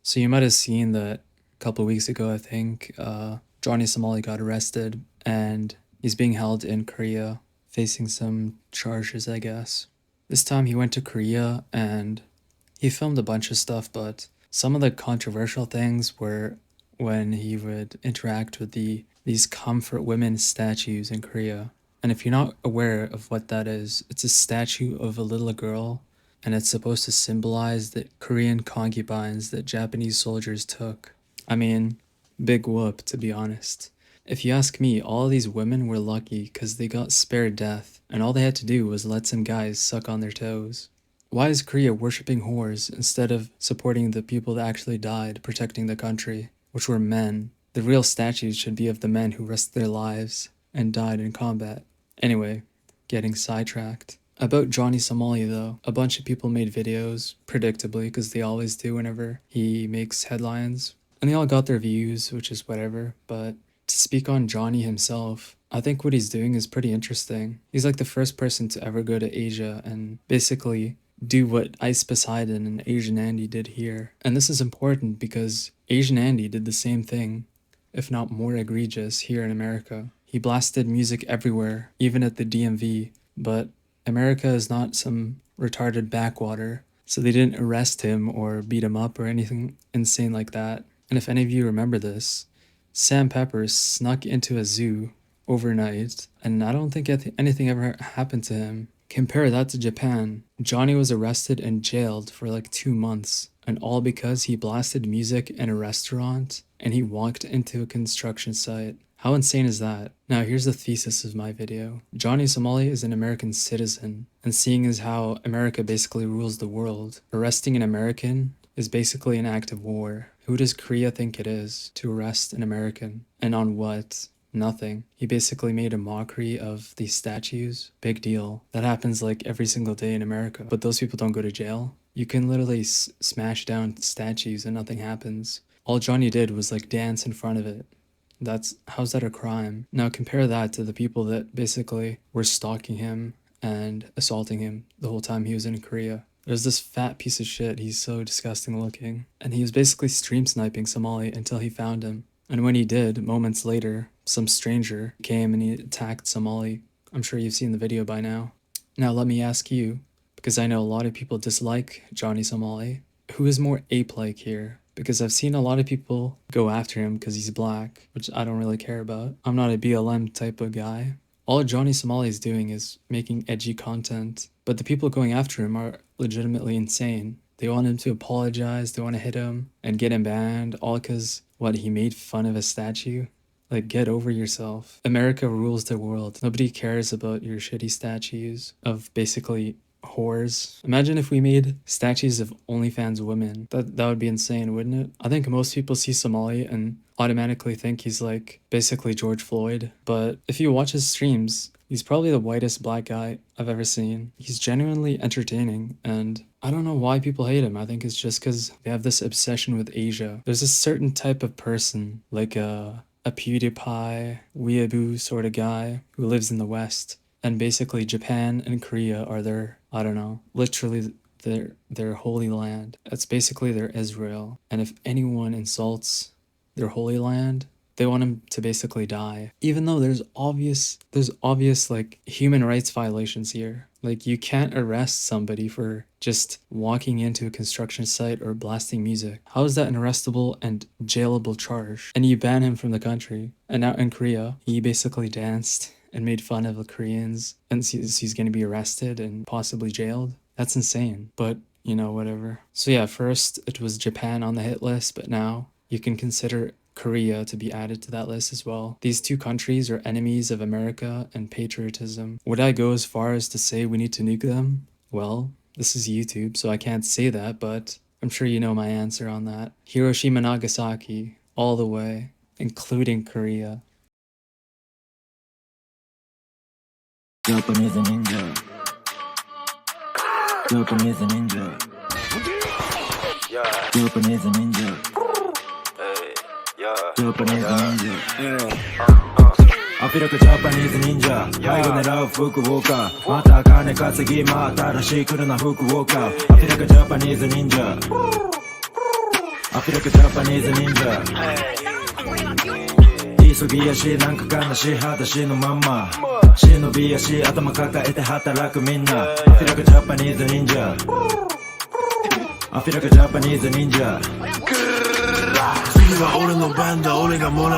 So you might have seen that a couple of weeks ago, I think, Johnny Somali got arrested and he's being held in Korea, facing some charges, I guess. This time he went to Korea and he filmed a bunch of stuff, but some of the controversial things were when he would interact with these comfort women statues in Korea. And if you're not aware of what that is, it's a statue of a little girl and it's supposed to symbolize the Korean concubines that Japanese soldiers took. I mean, big whoop, to be honest. If you ask me, all of these women were lucky because they got spared death, and all they had to do was let some guys suck on their toes. Why is Korea worshipping whores instead of supporting the people that actually died protecting the country, which were men? The real statues should be of the men who risked their lives and died in combat. Anyway, getting sidetracked. About Johnny Somali though, a bunch of people made videos, predictably, because they always do whenever he makes headlines. And they all got their views, which is whatever, but to speak on Johnny himself, I think what he's doing is pretty interesting. He's like the first person to ever go to Asia and basically do what Ice Poseidon and Asian Andy did here. And this is important because Asian Andy did the same thing, if not more egregious, here in America. He blasted music everywhere, even at the DMV, but America is not some retarded backwater, so they didn't arrest him or beat him up or anything insane like that. And if any of you remember this, Sam Pepper snuck into a zoo overnight, and I don't think anything ever happened to him. Compare that to Japan. Johnny was arrested and jailed for like 2 months, and all because he blasted music in a restaurant and he walked into a construction site. How insane is that? Now here's the thesis of my video. Johnny Somali is an American citizen, and seeing as how America basically rules the world, arresting an American is basically an act of war. Who does Korea think it is to arrest an American? And on what? Nothing. He basically made a mockery of these statues. Big deal. That happens like every single day in America. But those people don't go to jail. You can literally smash down statues and nothing happens. All Johnny did was like dance in front of it. How's that a crime? Now compare that to the people that basically were stalking him and assaulting him the whole time he was in Korea. There's this fat piece of shit, he's so disgusting looking. And he was basically stream sniping Somali until he found him. And when he did, moments later, some stranger came and he attacked Somali. I'm sure you've seen the video by now. Now let me ask you, because I know a lot of people dislike Johnny Somali, who is more ape-like here? Because I've seen a lot of people go after him because he's black, which I don't really care about. I'm not a BLM type of guy. All Johnny Somali is doing is making edgy content, but the people going after him are legitimately insane. They want him to apologize, they want to hit him and get him banned, all because, he made fun of a statue? Like, get over yourself. America rules the world. Nobody cares about your shitty statues of basically whores. Imagine if we made statues of OnlyFans women. That would be insane, wouldn't it? I think most people see Somali and automatically think he's like basically George Floyd. But if you watch his streams, he's probably the whitest black guy I've ever seen. He's genuinely entertaining, and I don't know why people hate him. I think it's just because they have this obsession with Asia. There's a certain type of person, like a PewDiePie, weeaboo sort of guy who lives in the West. And basically Japan and Korea are literally their holy land. It's basically their Israel. And if anyone insults their holy land, they want him to basically die. Even though there's obvious like human rights violations here. Like, you can't arrest somebody for just walking into a construction site or blasting music. How is that an arrestable and jailable charge? And you ban him from the country. And now in Korea, he basically danced and made fun of the Koreans, and he's going to be arrested and possibly jailed. That's insane, but whatever. So yeah, first it was Japan on the hit list, but now you can consider Korea to be added to that list as well. These two countries are enemies of America and patriotism. Would I go as far as to say we need to nuke them? Well, this is YouTube, so I can't say that, but I'm sure you know my answer on that. Hiroshima, Nagasaki, all the way, including Korea. Japanese ninja. Japanese ninja. Japanese ninja. Japanese ninja. アフリカジャパニーズ忍者背後狙う福岡また金稼ぎまた新しい来るな福岡アフリカジャパニーズ忍者 I feel like a Japanese ninja 急ぎ足なんか悲しい裸足のまんま忍び足頭抱えて働くみんな I feel like a Japanese ninja I feel like a Japanese ninja 次は俺の番だ俺がもらう